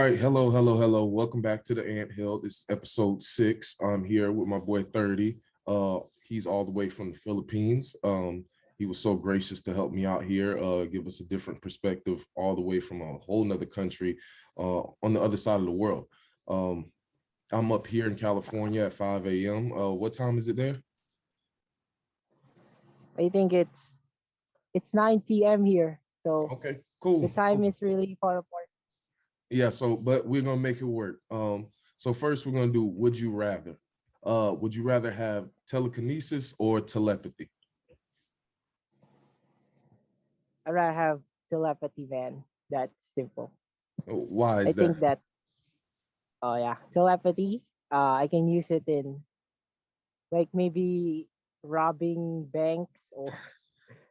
right, hello, hello, hello. Welcome back to the Ant Hill. This is episode 6. I'm here with my boy 30. He's all the way from the Philippines. He was so gracious to help me out here, give us a different perspective all the way from a whole nother country on the other side of the world. Um, I'm up here in California at 5 a.m. What time is it there? I think it's 9 p.m. here, so Okay, the cool, time cool. is really far apart. Yeah, so but we're gonna make it work. So first we're gonna do would you rather. Would you rather have telekinesis or telepathy? I rather have telepathy, man. That's simple. Why I is that? think that oh yeah, telepathy. I can use it in like maybe robbing banks or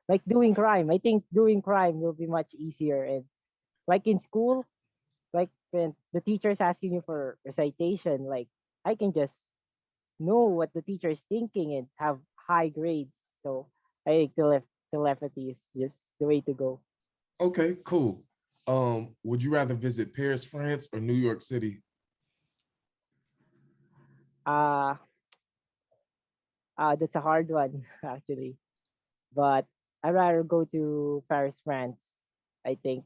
like doing crime. I think doing crime will be much easier. And like in school, like when the teacher is asking you for recitation, like I can just know what the teacher is thinking and have high grades. So I think telepathy is just the way to go. Okay, cool. Would you rather visit Paris, France, or New York City? Uh, that's a hard one actually, but I'd rather go to Paris, France. I think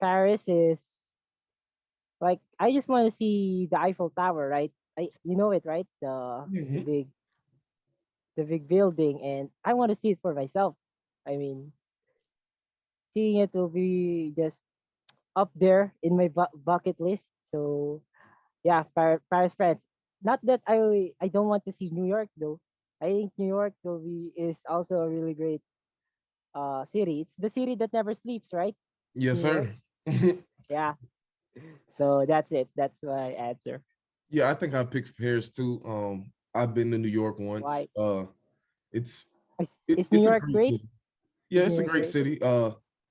Paris is like I just want to see the Eiffel Tower, right? You know it, right? The Mhm. big building, and I want to see it for myself. I mean, seeing it will be just up there in my bucket list. So yeah, Paris, France. Not that I don't want to see New York though. I think New York will be is also a really great city. It's the city that never sleeps, right? Yes, New York. sir. Yeah. So that's it. That's my answer. Yeah, I think I picked Paris too. I've been to New York once. Why It's is New it's a York great great? city. Yeah, Is it's New a York great great? city.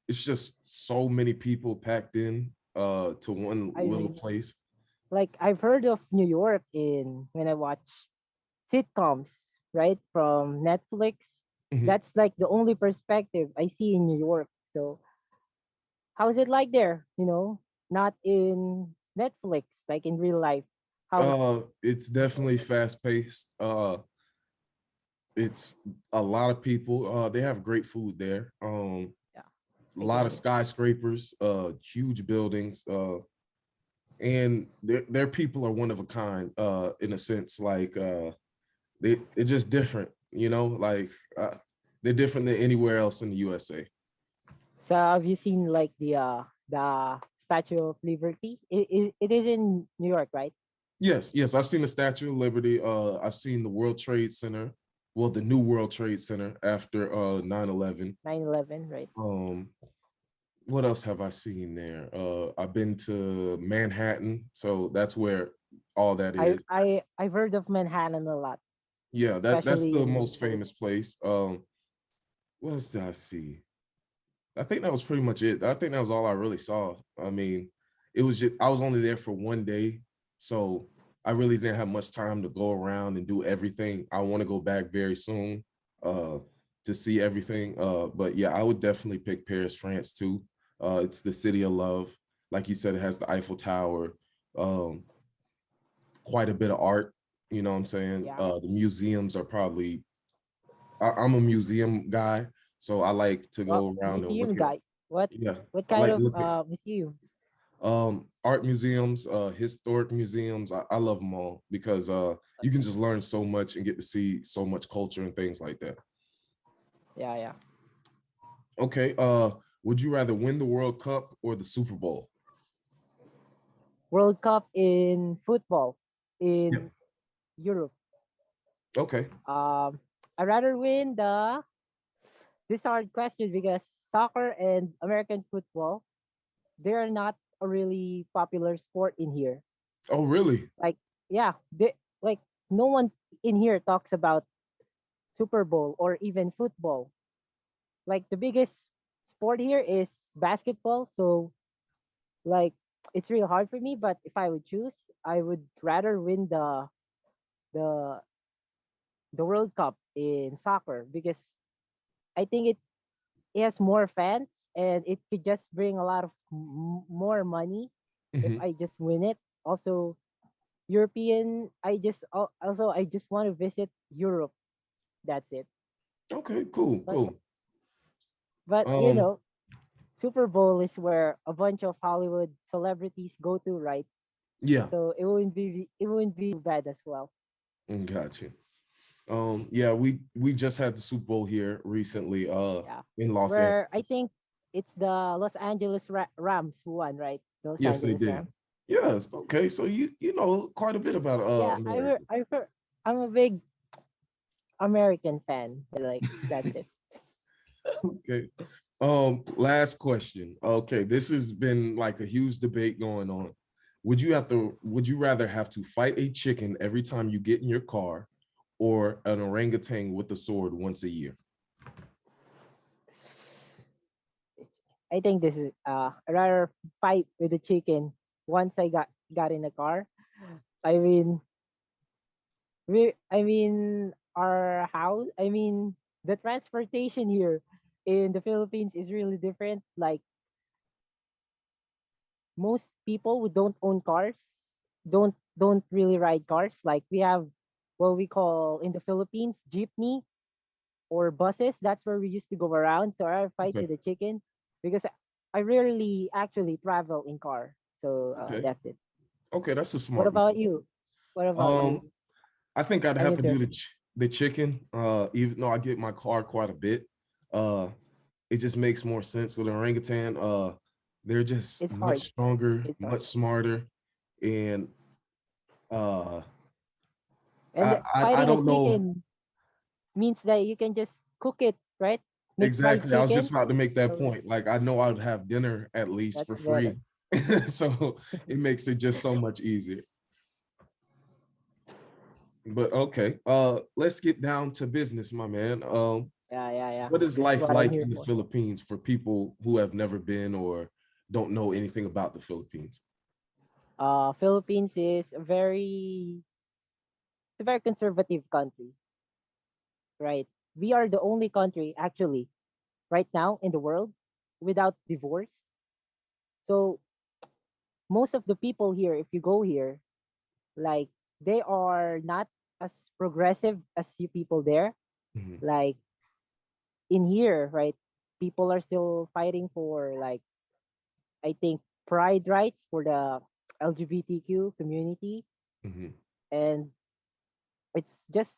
It's just so many people packed in to one I little mean, place. like I've heard of New York in when I watch sitcoms, right, from Netflix. Mhm. That's like the only perspective I see in New York. So how is it like there? Not in Netflix, like in real life. How's It's definitely fast paced. It's a lot of people. They have great food there. yeah, A I lot get of it. skyscrapers, huge buildings, and their people are one of a kind. In a sense, like they're just different. Like they're different than anywhere else in the USA. So have you seen like the Statue of Liberty? It is in New York, right? Yes, yes, I've seen the Statue of Liberty. I've seen the World Trade Center. Well, the new World Trade Center after 9/11. 9/11, right? Um, what else have I seen there? I've been to Manhattan, so that's where all that is. I've heard of Manhattan a lot, Yeah, that's especially the in most famous place. What else did I see? I think that was pretty much it. I think that was all I really saw. I mean, it was just I was only there for one day, so I really didn't have much time to go around and do everything. I want to go back very soon uh to see everything. But yeah, I would definitely pick Paris, France too. It's the city of love. Like you said, it has the Eiffel Tower, um, quite a bit of art. You know what I'm saying? yeah. The museums are probably I'm a museum guy, so I like to Well, go around and museum look at guy. What yeah, what I kind like to of look at museums? art museums, historic museums. I love them all because you can just learn so much and get to see so much culture and things like that. Yeah, yeah. Okay, would you rather win the World Cup or the Super Bowl? World Cup in football Yeah. in Europe. Okay. I rather win the this hard question because soccer and American football they are not a really popular sport in here. Oh, really? Like yeah, they like no one in here talks about Super Bowl or even football. Like the biggest sport here is basketball. So like it's real hard for me. But if I would choose, I would rather win the the World Cup in soccer because I think it has more fans and it could just bring a lot of more money if Hmm. I just win it. Also, European. Also I just want to visit Europe. That's it. Okay, cool, But cool. you Um, know, Super Bowl is where a bunch of Hollywood celebrities go to, right? yeah, So it wouldn't be too bad as well. got you. Yeah, we just had the Super Bowl here recently, Yeah. in Los Where I Angeles. think it's the Los Angeles Rams who won, right? The Los Yes, they Angeles did. Rams. Yes, okay. So you know quite a bit about Yeah, America. I'm a big American fan. Like that's it. Okay. Last question. Okay, this has been like a huge debate going on. Would you rather have to fight a chicken every time you get in your car or an orangutan with a sword once a year? I think this is I rather fight with the chicken once I got in the car. I mean our house. I mean the transportation here in the Philippines is really different. Like most people who don't own cars don't really ride cars. Like we have what we call in the Philippines jeepney or buses. That's where we used to go around. So I fight Okay. with the chicken because I rarely actually travel in car. So Okay. that's it. Okay, that's a What smart about move. you? What about you? Um, I think I'd I'm have to do interested. the chicken. Even though I get my car quite a bit, uh, it just makes more sense with an orangutan. They're just It's much hard. stronger, It's hard. much smarter, and uh, And I fighting a don't know chicken means that you can just cook it, right? Make fried exactly. I was just chicken. about to make that So point. Like I know I would have dinner at least that's for better. free, so it makes it just so much easier. But okay, let's get down to business, my man. Yeah. What is That's life what I'm like here in the for. Philippines for people who have never been or don't know anything about the Philippines? Philippines is it's a very conservative country, right? We are the only country actually right now in the world without divorce. So most of the people here, if you go here, like they are not as progressive as you people there. Mhm. Like in here, right? People are still fighting for like I think pride rights for the LGBTQ community, Mhm. and it's just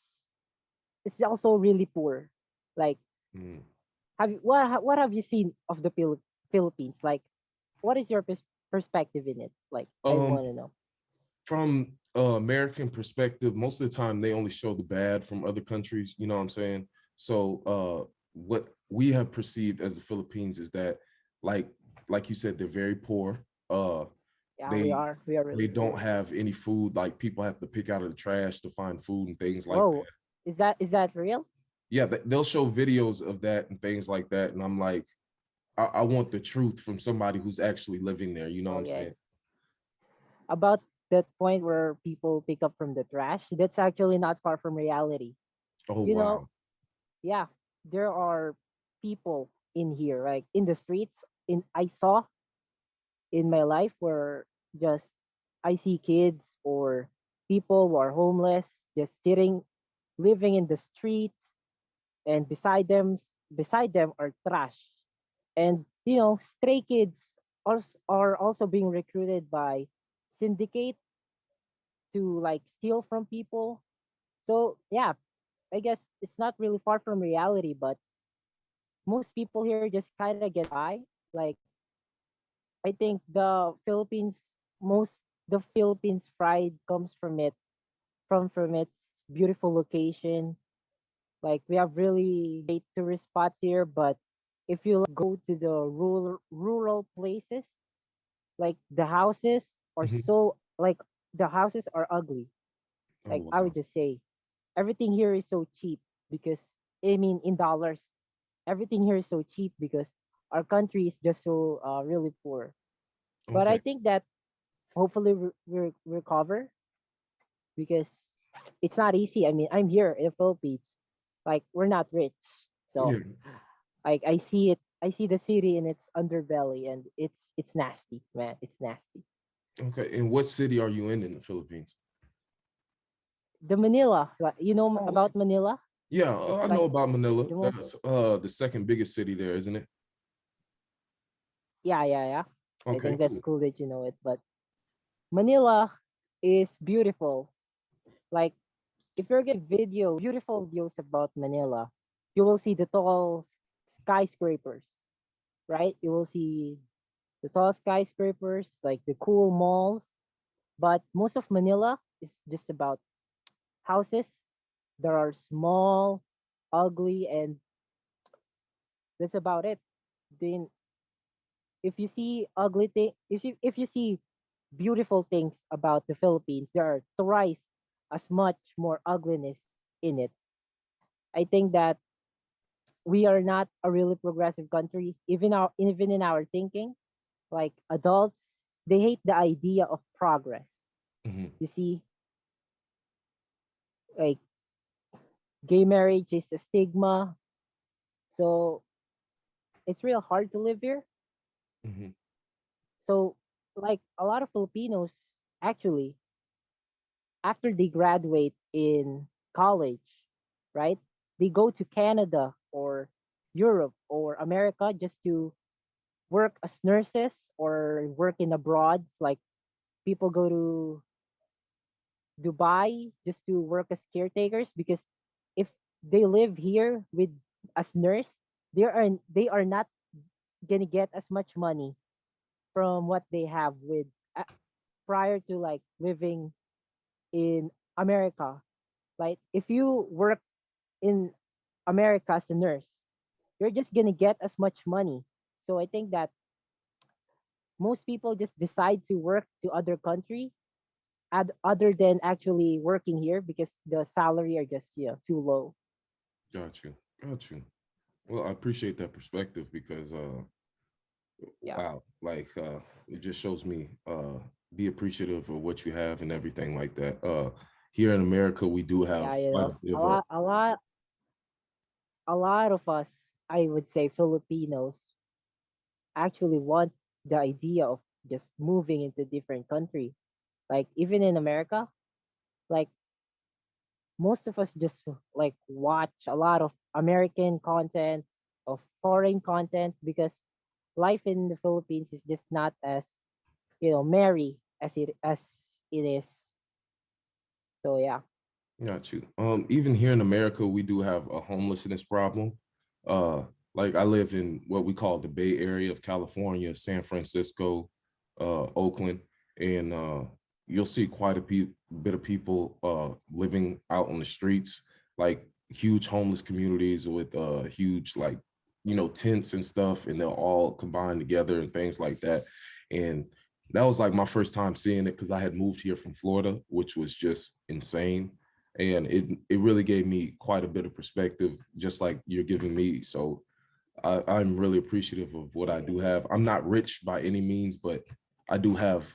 it's also really poor. Like Mhm. what have you seen of the Philippines? Like what is your perspective in it? Like I Um, want to know. from American perspective, most of the time they only show the bad from other countries. You know what I'm saying? So, what we have perceived as the Philippines is that, like, like you said, they're very poor. Yeah, we They are. We are they really don't poor. have any food. Like people have to pick out of the trash to find food and things like Whoa, that. is that real? Yeah, they'll show videos of that and things like that, and I'm like, I want the truth from somebody who's actually living there. You know what Oh I'm yeah. saying? About that point where people pick up from the trash, that's actually not far from reality. Oh You know, wow. yeah, there are people in here, like in the streets. In I saw in my life where just I see kids or people who are homeless just sitting, living in the streets, and beside them are trash. And stray kids are also being recruited by syndicate to like steal from people. So yeah, I guess it's not really far from reality, but most people here just kind of get by. Like I think the Philippines pride comes from its beautiful location. Like we have really great tourist spots here, but if you like go to the rural places, like Mhm. the houses are ugly. Oh Like I would wow. just say everything here is so cheap because I mean in dollars, everything here is so cheap because our country is just so really poor. But I Okay. think that hopefully we recover because it's not easy. I mean, I'm here in the Philippines. Like we're not rich, so Yeah. like I see it. I see the city in its underbelly, and it's nasty, man. It's nasty. Okay. And what city are you in the Philippines? The Manila, you know Oh, okay. about Manila? Yeah, It's I know like about Manila. the most. That's the second biggest city there, isn't it? Yeah, yeah, yeah. I Okay, think that's cool. cool that you know it. But Manila is beautiful. Like if you're getting beautiful videos about Manila, you will see the tall skyscrapers, right? You will see the tall skyscrapers, like the cool malls. But most of Manila is just about houses that are small, ugly, and that's about it. Then if you see ugly thing, if you see beautiful things about the Philippines, there are thrice as much more ugliness in it. I think that we are not a really progressive country, even in our thinking. Like adults, they hate the idea of progress. Hmm. You see, like gay marriage is a stigma, so it's real hard to live here. Hmm. So, like a lot of Filipinos, actually, after they graduate in college, right, they go to Canada or Europe or America just to work as nurses or work in abroad. Like people go to Dubai just to work as caretakers because if they live here with as nurse, they are not gonna get as much money from what they have with prior to like living in America. Like if you work in America as a nurse, you're just gonna get as much money. So I think that most people just decide to work to other country other than actually working here because the salary are just too low. Got you. Got you. Well, I appreciate that perspective because Yeah, wow, like it just shows me be appreciative of what you have and everything like that. Here in America, we do yeah, have quite a bit a of a lot, a lot, a lot of us, I would say Filipinos, actually want the idea of just moving into different country. Like even in America, like most of us just like watch a lot of American content, of foreign content because life in the Philippines is just not as merry as it is. So yeah, got you. Even here in America, we do have a homelessness problem. Uh, like I live in what we call the Bay Area of California, San Francisco, Oakland, and you'll see quite a bit of people living out on the streets, like huge homeless communities with huge like tents and stuff, and they'll all combine together and things like that. And that was like my first time seeing it because I had moved here from Florida, which was just insane, and it really gave me quite a bit of perspective, just like you're giving me. So I'm really appreciative of what I do have. I'm not rich by any means, but I do have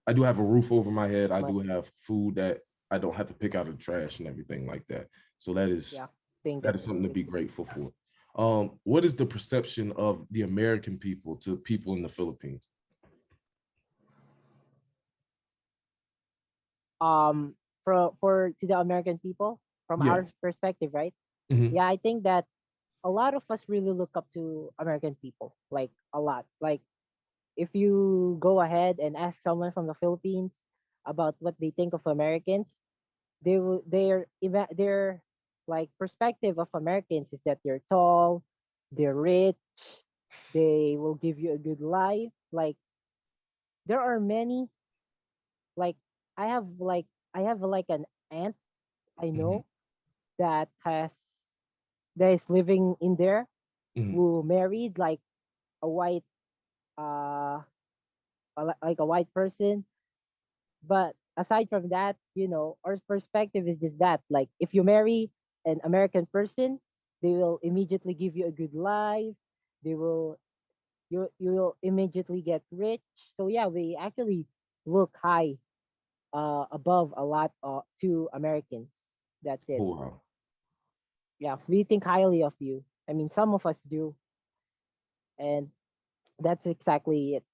I do have a roof over my head. I but do have food that I don't have to pick out of the trash and everything like that. So that is yeah, I think that is that's something to good. be grateful for. What is the perception of the American people to people in the Philippines? Um, for to the American people from Yeah. our perspective, right? Hmm. Yeah, I think that a lot of us really look up to American people, like a lot. Like if you go ahead and ask someone from the Philippines about what they think of Americans, their like perspective of Americans is that they're tall, they're rich, they will give you a good life. Like there are many like I have like I have like an aunt I Hmm. know that is living in there Hmm. who married like a white uh like a white person. But aside from that, our perspective is just that. Like, if you marry an American person, they will immediately give you a good life. They will you will immediately get rich. So yeah, we actually look high above a lot to Americans. That's it. Oh wow. Yeah, we think highly of you. I mean, some of us do, and that's exactly it.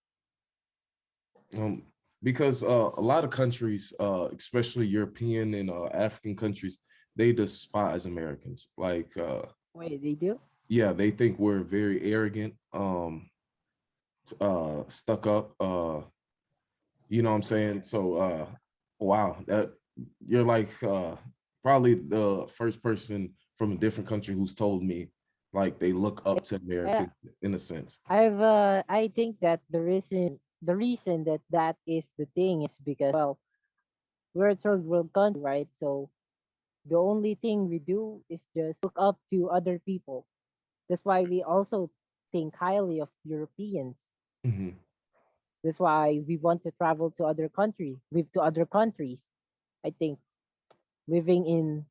because a lot of countries, especially European and African countries, they despise Americans. Like, Wait, they do? yeah, they think we're very arrogant, stuck up. You know what I'm saying? So, wow, that you're like probably the first person from a different country who's told me like they look up to Yeah, Americans in a sense. I think that the reason that that is the thing is because, well, we're a third world country, right? So the only thing we do is just look up to other people. That's why we also think highly of Europeans. Hmm. That's why we want to travel to other country, live to other countries. I think living in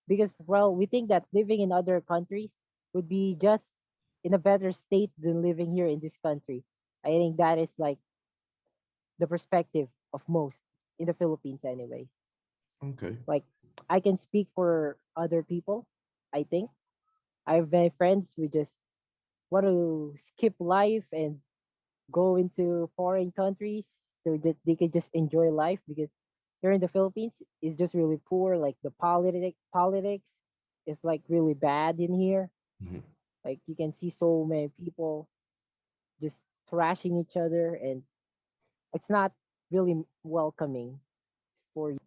because, well, we think that living in other countries would be just in a better state than living here in this country. I think that is like the perspective of most in the Philippines anyways. Okay. Like, I can speak for other people. I think I have many friends who just want to skip life and go into foreign countries so that they can just enjoy life because here in the Philippines is just really poor. Like the politics is like really bad in here. Mhm. Like you can see so many people just thrashing each other, and it's not really welcoming for you.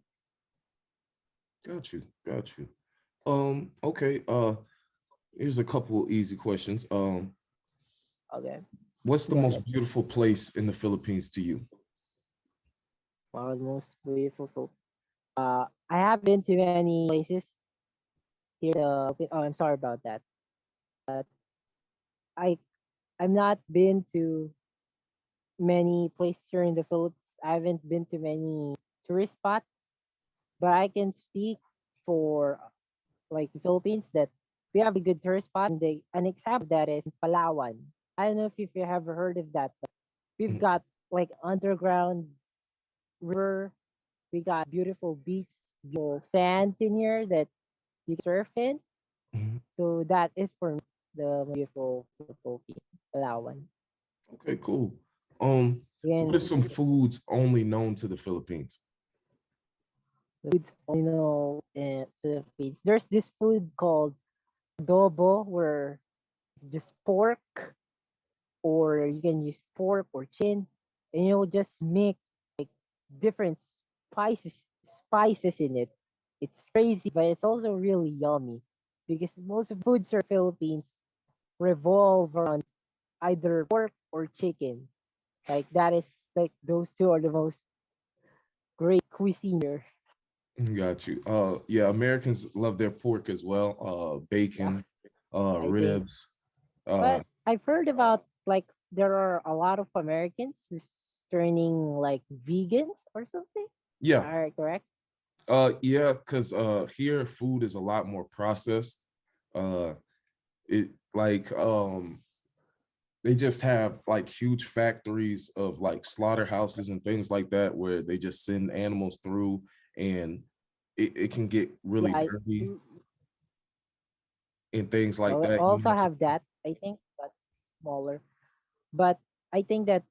Got you. Got you. Okay. Here's a couple easy questions. Okay, What's the go most ahead. beautiful place in the Philippines to you? One of the most beautiful. I have been to many places here. Oh, I'm sorry about that. But I I'm not been to many places here in the Philippines. I haven't been to many tourist spots, but I can speak for like the Philippines that we have a good tourist spot. And an example of that is Palawan. I don't know if you've ever heard of that, but we've Mhm. got like underground river. We got beautiful beach, beautiful sands in here that you can surf in. Mhm. So that is for me the beautiful Philippines, Palawan. Okay, cool. Um, what are Again, some foods only known to the Philippines? the foods only know in Philippines. There's this food called adobo, where it's just pork, or you can use pork or chicken, and you'll just mix different spices in it. It's crazy, but it's also really yummy because most of foods in Philippines revolve around either pork or chicken. Like that is like those two are the most great cuisine here. Got you. Yeah, Americans love their pork as well. Yeah, Bacon, I think. ribs. Uh, But I've heard about like there are a lot of Americans who's turning like vegans or something. yeah, All right, correct? yeah, because here food is a lot more processed. Uh, it like they just have like huge factories of like slaughterhouses and things like that where they just send animals through and it can get Yeah, really dirty and things like we that. You also have to, have that, I think, but smaller. But I think that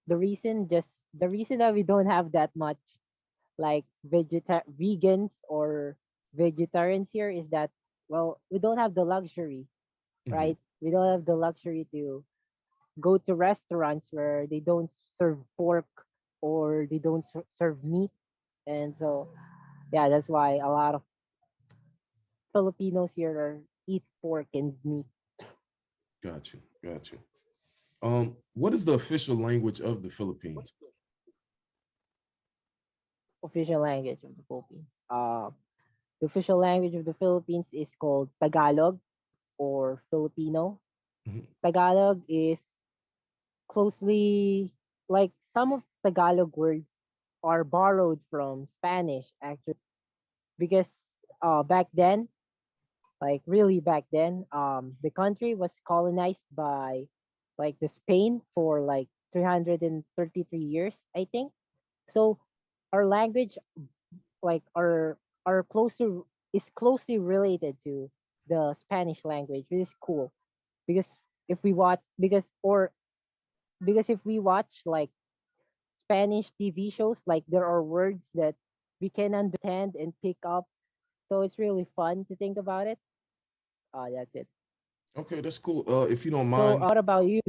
the reason that we don't have that much like vegans or vegetarians here is that, well, we don't have the luxury, mhm, right? We don't have the luxury to go to restaurants where they don't serve pork or they don't serve meat. And so, yeah, that's why a lot of Filipinos here eat pork and meat. got you, got you. What is the official language of the Philippines? Official language of the Philippines. The official language of the Philippines is called Tagalog or Filipino. Mhm, Tagalog is closely like some of Tagalog words are borrowed from Spanish actually because back then, like really back then, the country was colonized by like the Spain for like 333 years, I think. So our language like are closer is closely related to the Spanish language, which is cool because if we watch because if we watch like Spanish TV shows. Like there are words that we can understand and pick up. So it's really fun to think about it. That's it. Okay, that's cool. If you don't So mind, what about you?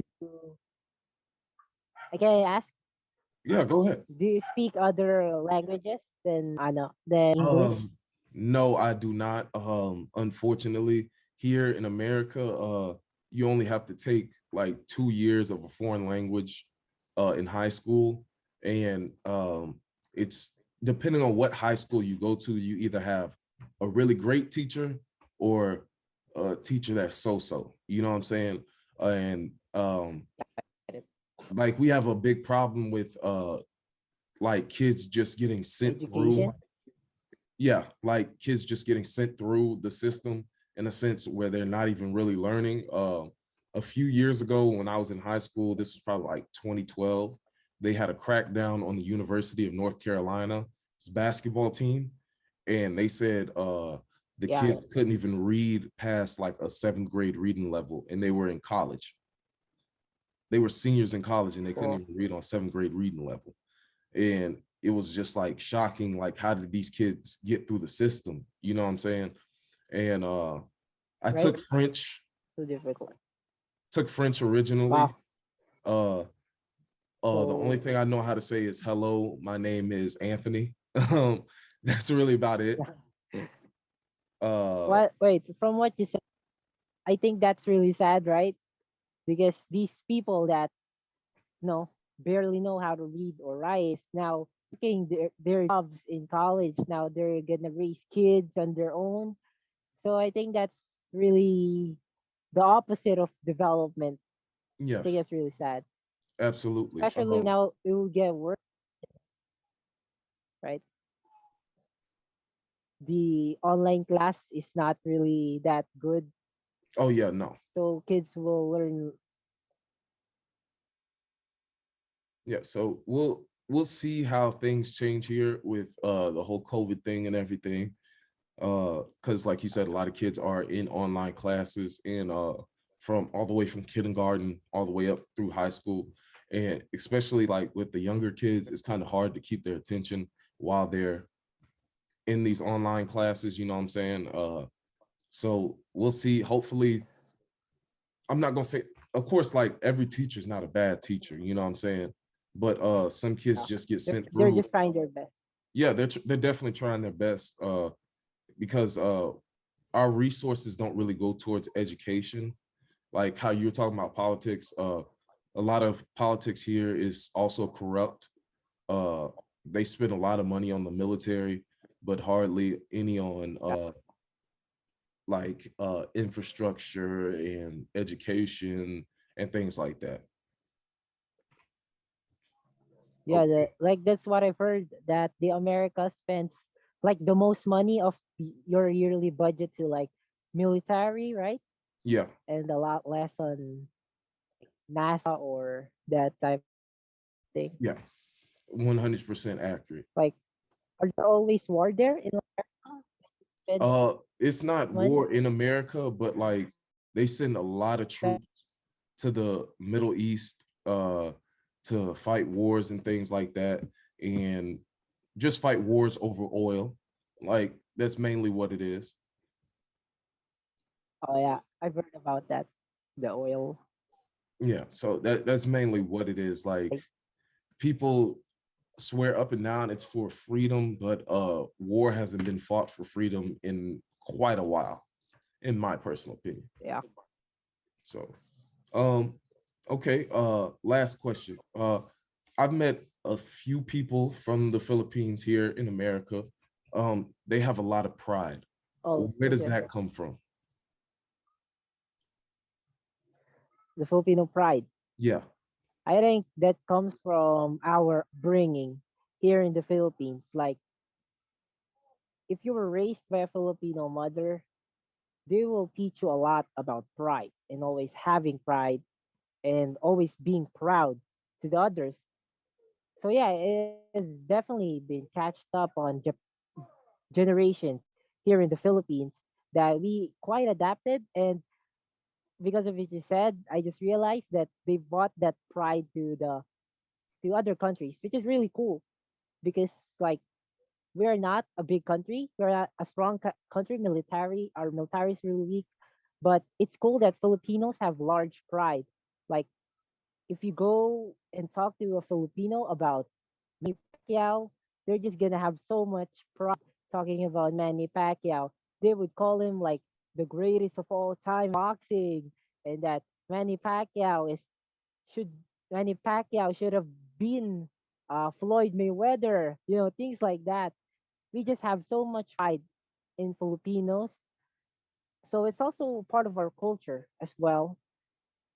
Can I ask? yeah, go ahead. Do you speak other languages than English? Um, no, I do not. Unfortunately, here in America, you only have to take like 2 years of a foreign language, in high school, and it's depending on what high school you go to, you either have a really great teacher or a teacher that's so-so. You know what I'm saying? And like we have a big problem with like kids just getting sent through, Education, yeah, like kids just getting sent through the system in a sense where they're not even really learning. A few years ago when I was in high school, this was probably like 2012, they had a crackdown on the University of North Carolina's basketball team, and they said the yeah, kids couldn't even read past like a seventh grade reading level, and they were in college. They were seniors in college, and they couldn't cool, even read on seventh grade reading level. And it was just like shocking, like how did these kids get through the system, you know what I'm saying? And I right? Too difficult. took French originally. Wow. uh the only So thing I know how to say is hello, my name is Anthony. That's really about it. yeah. uh What? Wait. From what you said, I think that's really sad, right? Because these people that barely know how to read or write now taking their jobs in college. Now they're gonna raise kids on their own. So I think that's really the opposite of development. I think yes, that's really sad. absolutely. Especially now it will get worse, right? The online class is not really that good. Oh yeah, no. So kids will learn. Yeah, so we'll see how things change here with the whole COVID thing and everything. Because like you said, a lot of kids are in online classes, and from all the way from kindergarten all the way up through high school, and especially like with the younger kids, it's kind of hard to keep their attention while they're in these online classes, you know what I'm saying? So we'll see. Hopefully, I'm not gonna say, of course, like every teacher's not a bad teacher, you know what I'm saying? But some kids uh, just get they're, sent they're through. just trying their best. Yeah, they're definitely trying their best, because our resources don't really go towards education. Like how you were talking about politics, a lot of politics here is also corrupt. Uh, they spend a lot of money on the military, but hardly any on Yeah, like infrastructure and education and things like that. yeah. Okay. Like that's what I've heard that the America spends like the most money of your yearly budget to like military, right? Yeah. And a lot less on NASA or that type of thing. Yeah. 100% accurate. Like, are there always war there in America? Spend It's not money? war in America, but like they send a lot of Spend, troops to the Middle East to fight wars and things like that, and just fight wars over oil. Like that's mainly what it is. oh yeah, I've heard about that. The oil. Yeah, so that's mainly what it is. Like Like, people swear up and down it's for freedom, but war hasn't been fought for freedom in quite a while, in my personal opinion. yeah. So um okay, last question. I've met a few people from the Philippines here in America. They have a lot of pride. Oh, Where does okay. that come from? The Filipino pride. Yeah. I think that comes from our bringing here in the Philippines. Like, if you were raised by a Filipino mother, they will teach you a lot about pride and always having pride and always being proud to the others. So yeah, it has definitely been catched up on generations here in the Philippines that we quite adapted. And because of what you said, I just realized that they brought that pride to the to other countries, which is really cool because like we're not a big country, we're not a strong country military. Our military is really weak, but it's cool that Filipinos have large pride. Like if you go and talk to a Filipino about Manny Pacquiao, they're just gonna have so much pride talking about Manny Pacquiao. They would call him like the greatest of all time boxing, and that Manny Pacquiao is should Manny Pacquiao should have been Floyd Mayweather, things like that. We just have so much pride in Filipinos, so it's also part of our culture as well.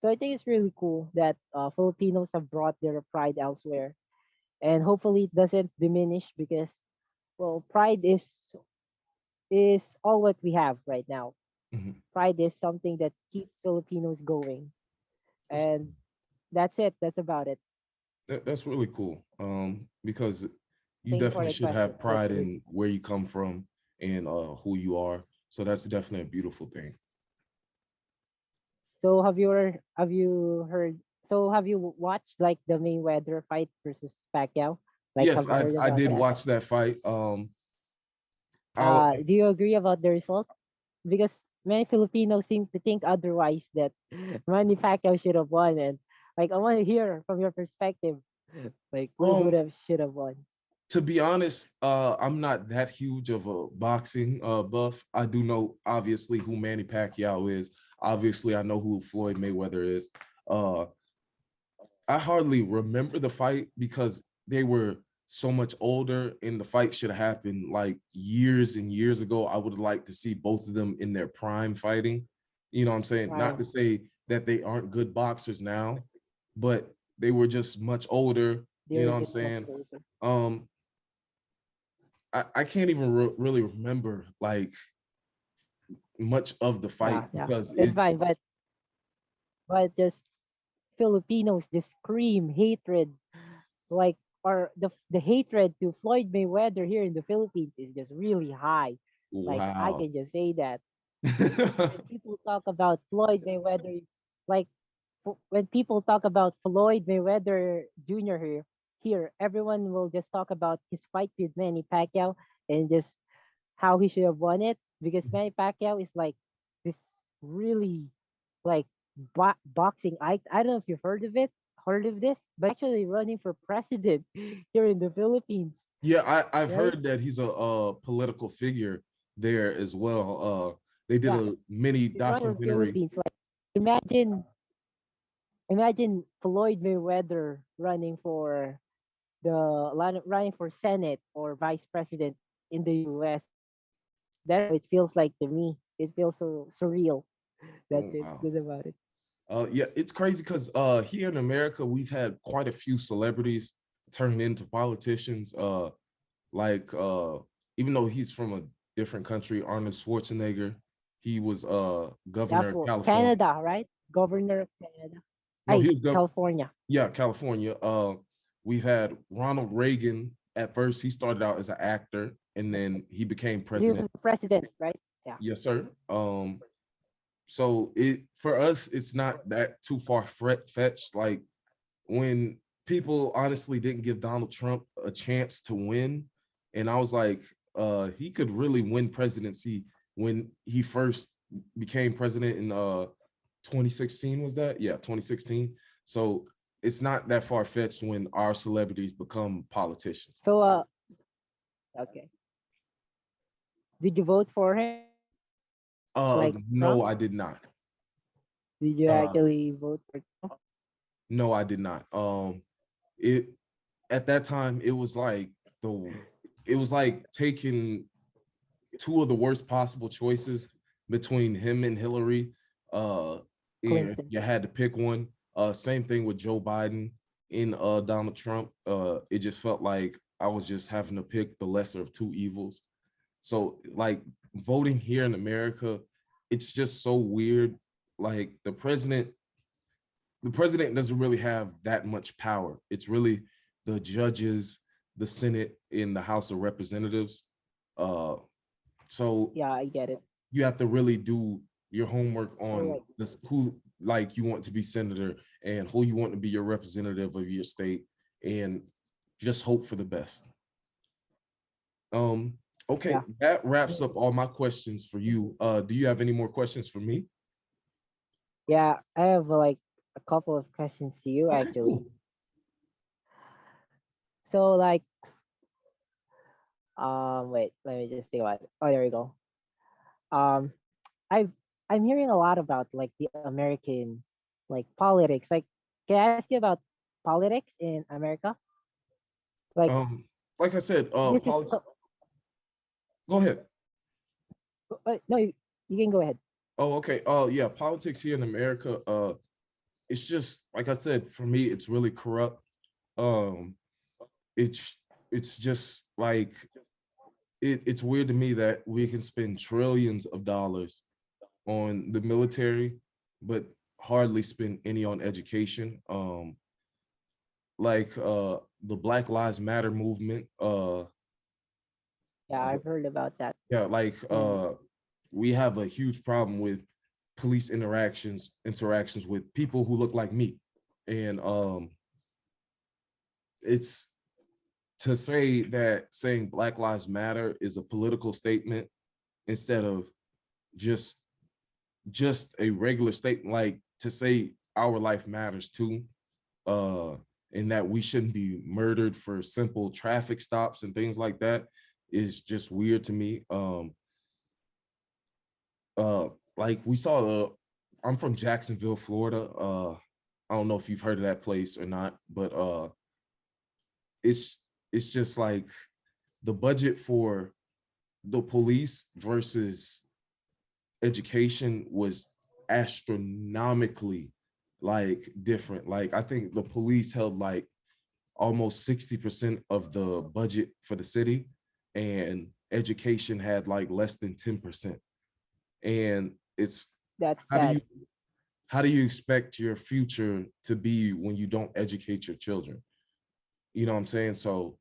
So I think it's really cool that Filipinos have brought their pride elsewhere, and hopefully it doesn't diminish because, well, pride is all what we have right now. Mhm. Pride is something that keeps Filipinos going, That's, and that's it. That's about it. that's really cool. Because you Thank you for definitely the should question. have That's pride really in where you come from and who you are. So that's definitely a beautiful thing. so. Have you watched like the Mayweather fight versus Pacquiao? Like, Yes, have you heard I about did that? watch that fight. I'll Do you agree about the result? Because many Filipinos seem to think otherwise that Manny Pacquiao should have won, and like I want to hear from your perspective, like who would um have should have won. to be honest, I'm not that huge of a boxing buff. I do know obviously who Manny Pacquiao is. Obviously, I know who Floyd Mayweather is. Uh, I hardly remember the fight because they were so much older, and the fight should have happened like years and years ago. I would like to see both of them in their prime fighting. You know what I'm saying? Not to Prime. say that they aren't good boxers now, but they were just much older. You They're know what I'm just much saying? older. Um, I can't even really remember like much of the Yeah, fight yeah, because it's it. fine, but just Filipinos just scream hatred, like or the hatred to Floyd Mayweather here in the Philippines is just really high. Like I Wow. can just say that when people talk about Floyd Mayweather, like when people talk about Floyd Mayweather Jr. here, everyone will just talk about his fight with Manny Pacquiao and just how he should have won it because Manny Pacquiao is like this really like boxing. I don't know if you've heard of this, but actually running for president here in the Philippines, Yeah, I've right? heard that he's a, political figure there as well. They did Yeah, a mini he's running for documentary. Philippines. Like imagine imagine Floyd Mayweather running for Senate or Vice President in the U.S. That's how it feels like to me. It feels so surreal. That's Oh it. wow. That's about it. Yeah, it's crazy because here in America we've had quite a few celebrities turn into politicians. Like even though he's from a different country, Arnold Schwarzenegger, he was Yeah, governor of for California. Canada, right? Governor of Canada. No, he Ay, was California. yeah, California. We've had Ronald Reagan. At first, he started out as an actor, and then he became He president. was the president, right? Yeah. Yes, sir. So it for us, it's not that too far fetched. Like when people honestly didn't give Donald Trump a chance to win, and I was like, he could really win presidency when he first became president in 2016. Was that? Yeah, 2016. So it's not that far fetched when our celebrities become politicians. So, okay. Did you vote for him, like No, Trump? I did not. Did you Uh, actually vote for Trump? no, I did not. It at that time it was like the it was like taking two of the worst possible choices between him and Hillary. Uh, and Clinton? you had to pick one. Same thing with Joe Biden and Donald Trump. It just felt like I was just having to pick the lesser of two evils. So like voting here in America, it's just so weird. Like the president doesn't really have that much power. It's really the judges, the Senate, and the House of Representatives. Uh, so Yeah, I get it. you have to really do your homework So, on like, this, who like you want to be senator and who you want to be your representative of your state. and just hope for the best. Um, okay, Yeah. that wraps up all my questions for you. Do you have any more questions for me? Yeah, I have like a couple of questions to you Okay, actually. cool. So like wait, let me just think about it. Oh, there we go. Um I've I'm hearing a lot about like the American like politics. Like can I ask you about politics in America? Like Like I said, this is politics. Go ahead. no, you can go ahead. Oh, okay. Yeah, politics here in America. It's just like I said. For me, it's really corrupt. Um, it's it's just like it's weird to me that we can spend trillions of dollars on the military, but hardly spend any on education. Like the Black Lives Matter movement. Yeah, I've heard about that. Yeah, like Mm, we have a huge problem with police interactions with people who look like me. And it's to say that saying Black Lives Matter is a political statement instead of just just a regular statement, like to say our life matters too, uh and that we shouldn't be murdered for simple traffic stops and things like that is just weird to me. Uh like we saw I'm from Jacksonville, Florida. I don't know if you've heard of that place or not, but it's it's just like the budget for the police versus education was astronomically like different. Like I think the police held like almost 60% of the budget for the city, and education had like less than 10%. And it's that's how do you sad. how do you expect your future to be when you don't educate your children? You know what I'm saying? So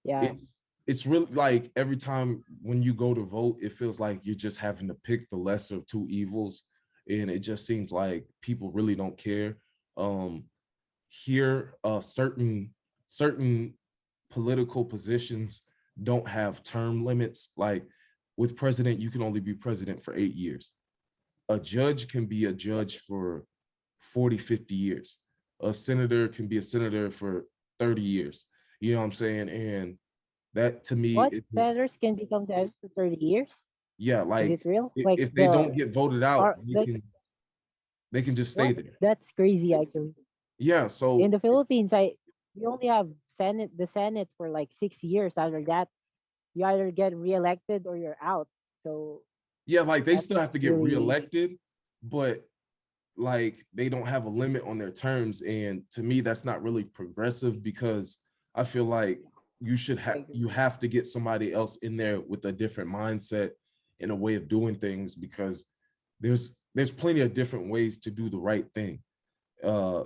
Yeah, it's it's really like every time when you go to vote, it feels like you're just having to pick the lesser of two evils. And it just seems like people really don't care. Um Here certain political positions don't have term limits. Like with president, you can only be president for 8 years. A judge can be a judge for 40, 50 years. A senator can be a senator for 30 years. You know what I'm saying? And that to me, what senators can become judges for 30 years? yeah, Is like it real? Like if they the don't get voted out, are like they can just stay what? there. That's crazy actually. Yeah, In so the Philippines, I we only have Senate for like 6 years. After that, you either get reelected or you're out. So yeah, like they that's still have to get really reelected, but like they don't have a limit on their terms. And to me, that's not really progressive because I feel like I agree. you have to get somebody else in there with a different mindset and a way of doing things, because there's plenty of different ways to do the right thing. Uh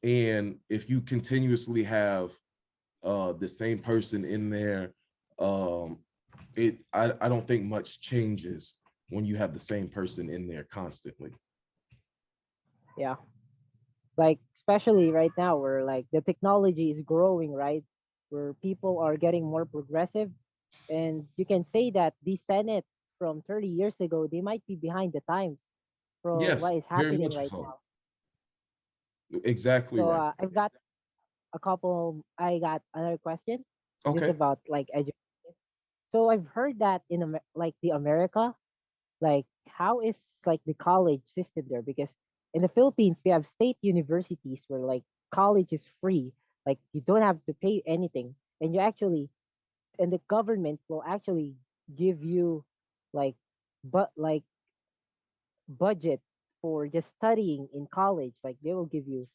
and if you continuously have the same person in there, um I don't think much changes when you have the same person in there constantly. Yeah. Like especially right now where like the technology is growing, right? Where people are getting more progressive, and you can say that the Senate from 30 years ago, they might be behind the times from Yes, what is very happening much right so. now. Exactly So right. I've got I got another question. This Okay. about like education. So I've heard that in like the America, like how is like the college system there? Because in the Philippines we have state universities where like college is free, like you don't have to pay anything, and you actually and the government will actually give you like but like budget for just studying in college. Like they will give you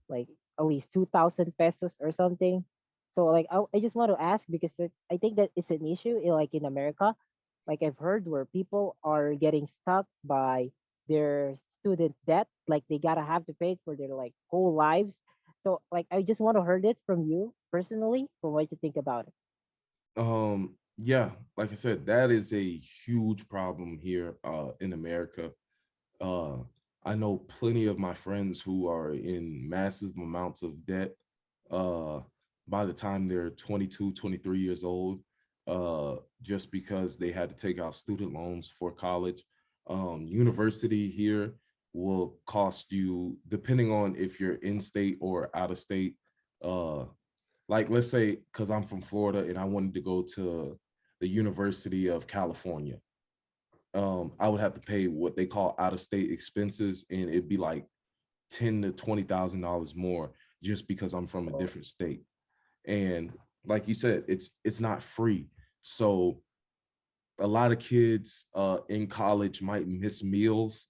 like at least 2,000 pesos or something. So like I just want to ask because I think that it's an issue in, like in America. Like I've heard where people are getting stuck by their student debt. Like they gotta have to pay it for their like whole lives. So like I just want to heard it from you personally, from what you think about it. Yeah, like I said, that is a huge problem here in America. Uh I know plenty of my friends who are in massive amounts of debt. Uh by the time they're 22, 23 years old, just because they had to take out student loans for college. University here will cost you, depending on if you're in state or out of state. Uh, like let's say, because I'm from Florida and I wanted to go to the University of California, I would have to pay what they call out of state expenses, and it'd be like $10,000 to $20,000 more just because I'm from a Oh, different state. And like you said, it's not free. So a lot of kids in college might miss meals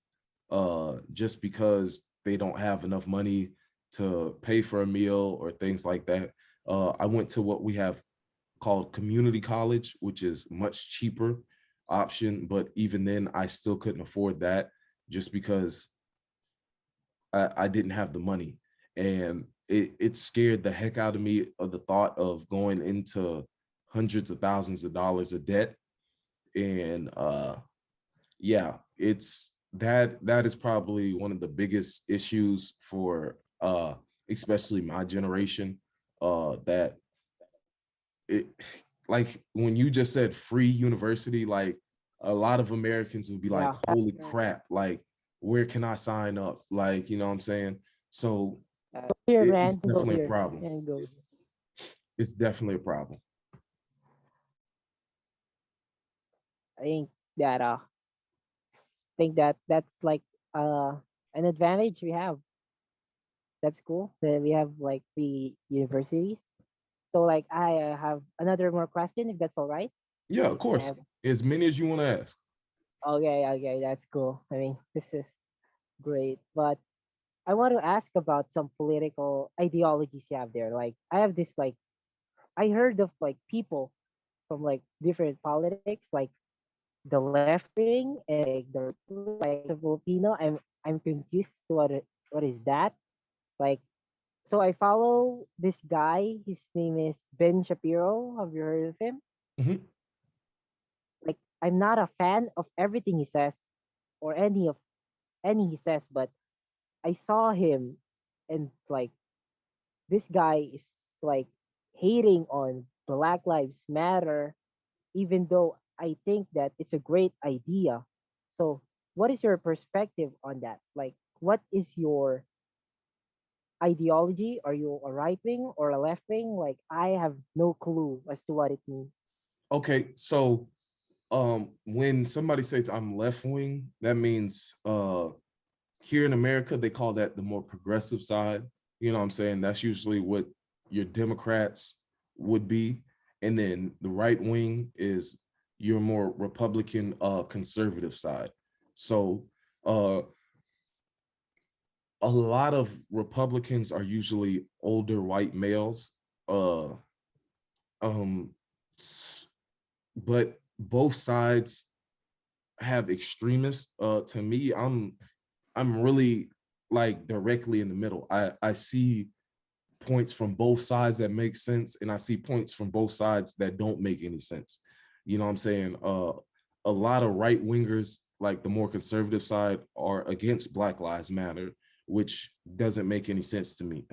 just because they don't have enough money to pay for a meal or things like that. I went to what we have called community college, which is much cheaper option, but even then I still couldn't afford that just because I didn't have the money. And it scared the heck out of me of the thought of going into hundreds of thousands of dollars of debt. And yeah, it's that is probably one of the biggest issues for especially my generation. That it like when you just said free university, like a lot of Americans would be like, yeah. holy Right. crap, like where can I sign up? Like, you know what I'm saying? So Here, it's man. Go definitely a here. problem. And go here. It's definitely a problem. I that think that that's like an advantage we have. That's cool that we have like free universities. So like I have another more question if that's all right. Yeah, of I course. have As many as you want to ask. okay, okay, that's cool. I mean, this is great. But I want to ask about some political ideologies you have there. Like I have this like I heard of like people from like different politics, like the left wing and like the right wing, like the Filipino. I'm confused to what is that? Like so I follow this guy. His name is Ben Shapiro. Have you heard of him? Mhm. Like I'm not a fan of everything he says or any he says, but I saw him and like this guy is like hating on Black Lives Matter, even though I think that it's a great idea. So, what is your perspective on that? Like, what is your ideology? Are you a right wing or a left wing? Like, I have no clue as to what it means. Okay, so when somebody says I'm left wing, that means here in America they call that the more progressive side. You know what I'm saying? That's usually what your Democrats would be. And then the right wing is your more Republican conservative side. So uh a lot of Republicans are usually older white males. Uh um but both sides have extremists. To me, I'm really like directly in the middle. I see points from both sides that make sense, and I see points from both sides that don't make any sense. You know what I'm saying? A lot of right wingers, like the more conservative side, are against Black Lives Matter, which doesn't make any sense to me.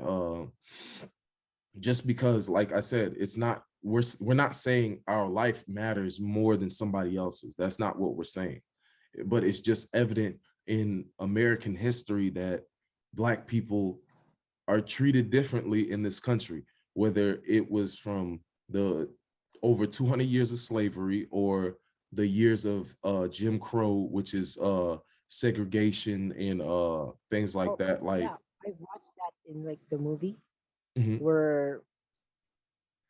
Just because, like I said, it's not we're not saying our life matters more than somebody else's. That's not what we're saying. But it's just evident in American history that Black people are treated differently in this country, whether it was from the over 200 years of slavery or the years of Jim Crow, which is segregation and things like Oh, that. Like, yeah, I watched that in like the movie mhm, where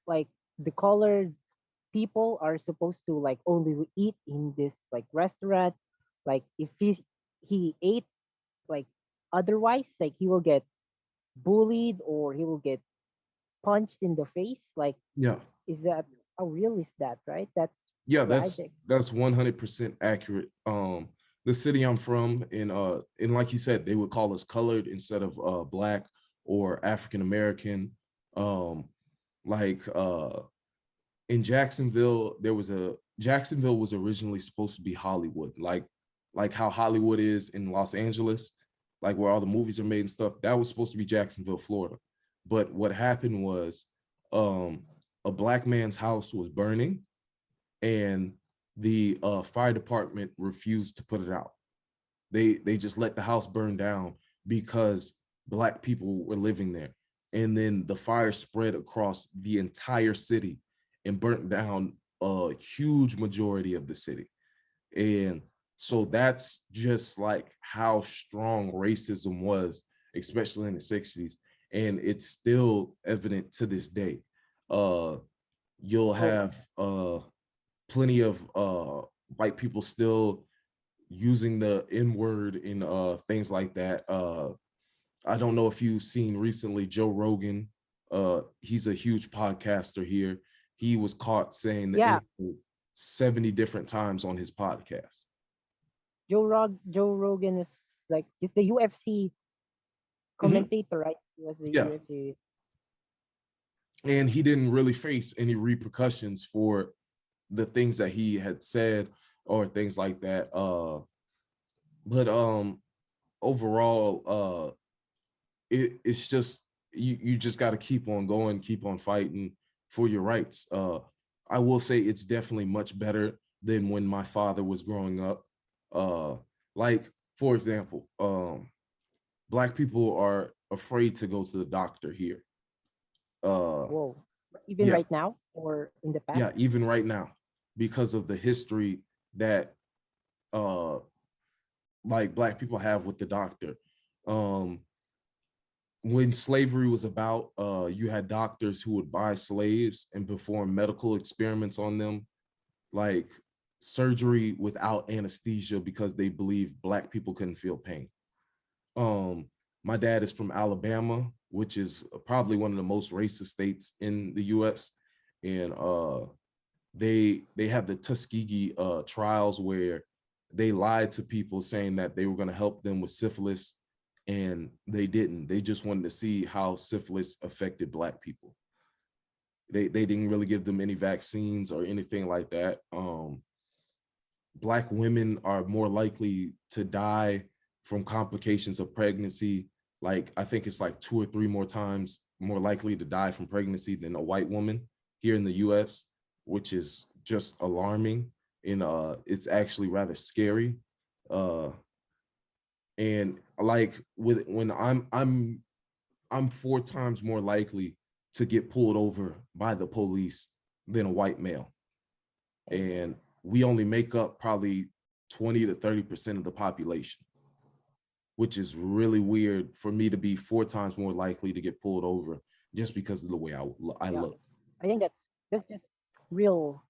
like the colored people are supposed to like only eat in this like restaurant. Like if he ate like otherwise, like he will get bullied or he will get punched in the face. Like, yeah, is that how real is that? Right? That's yeah, tragic. that's 100% accurate. The city I'm from, and like you said, they would call us colored instead of Black or African American. Um, like in Jacksonville, Jacksonville was originally supposed to be Hollywood, like how Hollywood is in Los Angeles, like where all the movies are made and stuff. That was supposed to be Jacksonville, Florida. But what happened was um, a black man's house was burning, and the fire department refused to put it out. They just let the house burn down because black people were living there. And then the fire spread across the entire city and burnt down a huge majority of the city. And so that's just like how strong racism was, especially in the 60s. And it's still evident to this day. Uh, you'll Oh, have plenty of white people still using the N word in things like that. I don't know if you've seen recently Joe Rogan. He's a huge podcaster here. He was caught saying the yeah. N word 70 different times on his podcast. Joe Rogan is like he's the UFC Mhm. commentator, right? He was the Yeah, UFC. and he didn't really face any repercussions for the things that he had said or things like that. But overall, it's just you just got to keep on going, keep on fighting for your rights. I will say it's definitely much better than when my father was growing up. Uh, like for example, black people are afraid to go to the doctor here. Uh, Whoa. Even yeah, right now or in the past? yeah, even right now, because of the history that uh like black people have with the doctor. Um, when slavery was about, you had doctors who would buy slaves and perform medical experiments on them, like surgery without anesthesia because they believed black people couldn't feel pain. Um, my dad is from Alabama, which is probably one of the most racist states in the U.S. And they have the Tuskegee trials where they lied to people saying that they were going to help them with syphilis, and they didn't. They just wanted to see how syphilis affected black people. They didn't really give them any vaccines or anything like that. Black women are more likely to die from complications of pregnancy. Like I think it's like 2 or 3 more times more likely to die from pregnancy than a white woman here in the US, which is just alarming. And it's actually rather scary. Uh and like with when I'm 4 times more likely to get pulled over by the police than a white male. And we only make up probably 20 to 30% of the population, which is really weird for me to be 4 times more likely to get pulled over just because of the way I Yeah. look. I think that's just real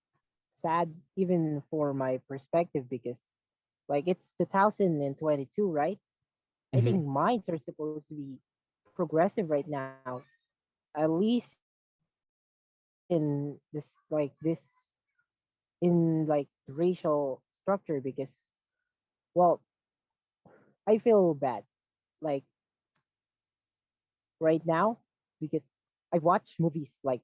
sad even for my perspective because like it's 2022, right? I think Mhm. minds are supposed to be progressive right now, at least in this in like racial structure because well, I feel bad like right now because I watch movies like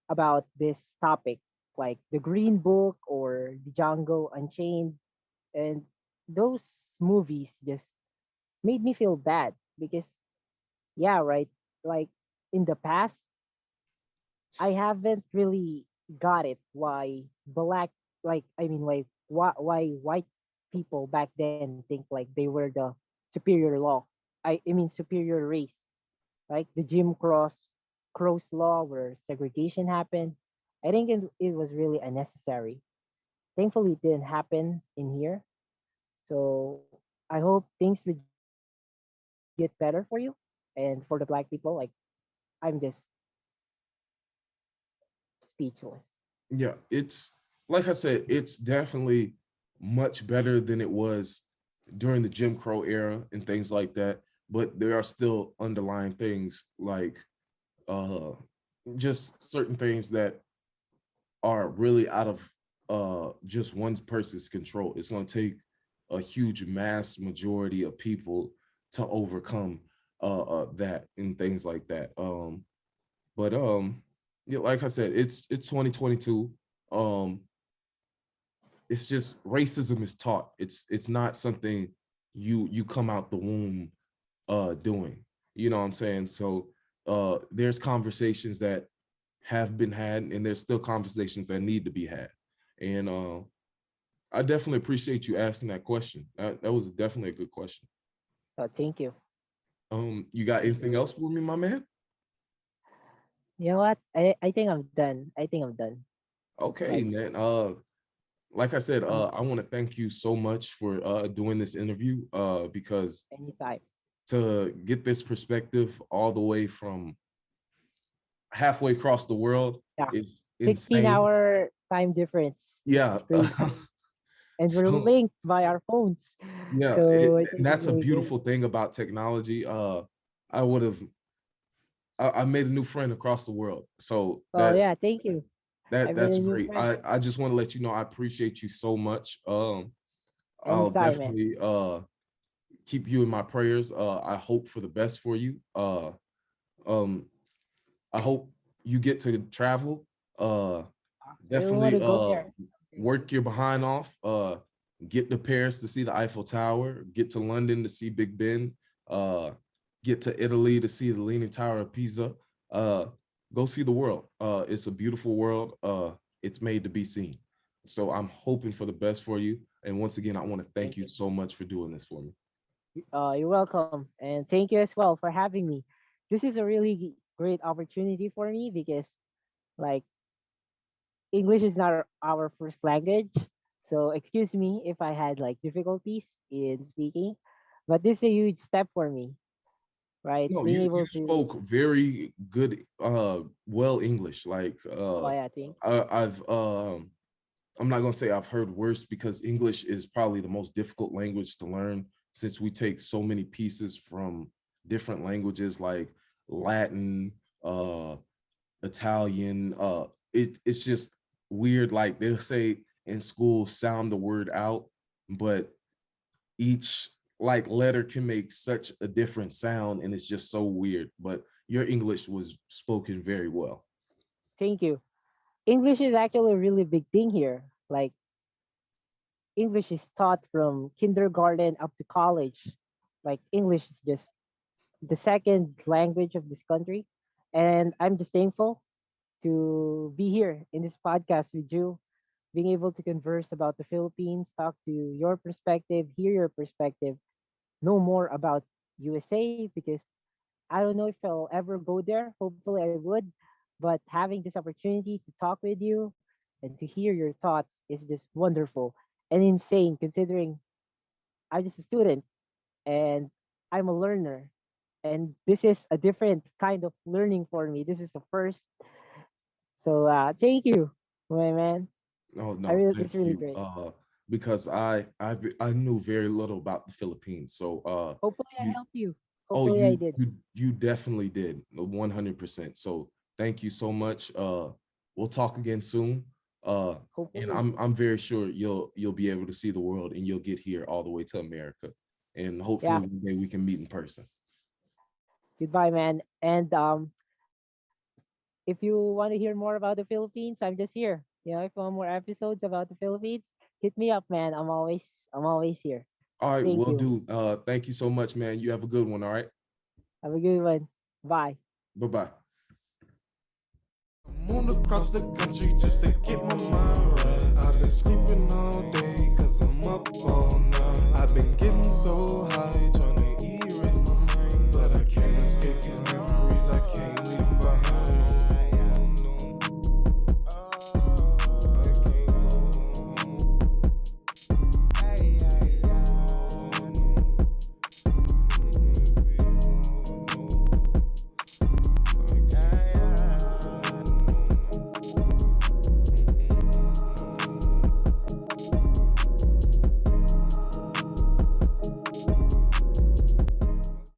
about this topic like the Green Book or the Django Unchained, and those movies just made me feel bad because yeah, right, like in the past I haven't really got it why black like I mean why white people back then think like they were the superior law. I mean superior race. Like the Jim Crow's law where segregation happened. I think it was really unnecessary. Thankfully it didn't happen in here. So I hope things would get better for you and for the black people. Like I'm just speechless. Yeah, it's like I said, it's definitely much better than it was during the Jim Crow era and things like that. But there are still underlying things like uh, just certain things that are really out of just one person's control. It's going to take a huge mass majority of people to overcome that and things like that. But yeah, like I said, it's 2022. Um, it's just racism is taught. It's not something you come out the womb doing. You know what I'm saying? So there's conversations that have been had, and there's still conversations that need to be had. And I definitely appreciate you asking that question. That was definitely a good question. Thank you. You got anything else for me, my man? You know what? I think I'm done. I think I'm done. Okay, Like, man. Like I said, um, I want to thank you so much for doing this interview. Because anytime. to get this perspective all the way from halfway across the world Yeah. is insane. 16-hour time difference. Yeah. It's crazy. And we're So linked by our phones. yeah, So I and think it's that's a really great. beautiful thing about technology. I would have I made a new friend across the world. So Oh yeah, thank you. I made that's a new great. friend. I just want to let you know I appreciate you so much. I'll Anytime, man. definitely keep you in my prayers. I hope for the best for you. Um I hope you get to travel. I really want Definitely to go there. work your behind off. Get to Paris to see the Eiffel Tower, get to London to see Big Ben, uh, get to Italy to see the Leaning Tower of Pisa. Uh, go see the world. It's a beautiful world. It's made to be seen. So I'm hoping for the best for you. And once again, I want to thank Thank you you. so much for doing this for me. You're welcome, and thank you as well for having me. This is a really great opportunity for me because, like, English is not our first language. So excuse me if I had like difficulties in speaking, but this is a huge step for me, right? No, Being you able to, spoke very good, well English. Like oh yeah, thank I've I'm not gonna say I've heard worse, because English is probably the most difficult language to learn, since we take so many pieces from different languages like Latin, Italian. It's just weird. Like they'll say in school, sound the word out, but each like letter can make such a different sound, and it's just so weird. But your English was spoken very well. thank you. English is actually a really big thing here. Like English is taught from kindergarten up to college. Like English is just the second language of this country, and I'm just thankful to be here in this podcast with you, being able to converse about the Philippines, talk to your perspective, hear your perspective, know more about USA because I don't know if I'll ever go there. Hopefully I would. But having this opportunity to talk with you and to hear your thoughts is just wonderful and insane considering I'm just a student and I'm a learner. And this is a different kind of learning for me. This is the first. So thank you, my man. Oh I no, really it's thank really you. great. Because I knew very little about the Philippines. So Hopefully I you helped you. oh Hopefully I did. you definitely did 100%. So thank you so much. We'll talk again soon. And Hopefully. I'm very sure you'll be able to see the world, and you'll get here all the way to America. And hopefully Yeah. one day we can meet in person. Goodbye, man. And if you want to hear more about the Philippines, I'm just here. If you want more episodes about the Philippines, hit me up, man. I'm always here. All right, Thank will you. do. Thank you so much, man. You have a good one. All right. Have a good one. Bye. Bye-bye. Moved across the country just to get my mind right. I've been sleeping all day cause I'm up all night. I've been getting so high, trying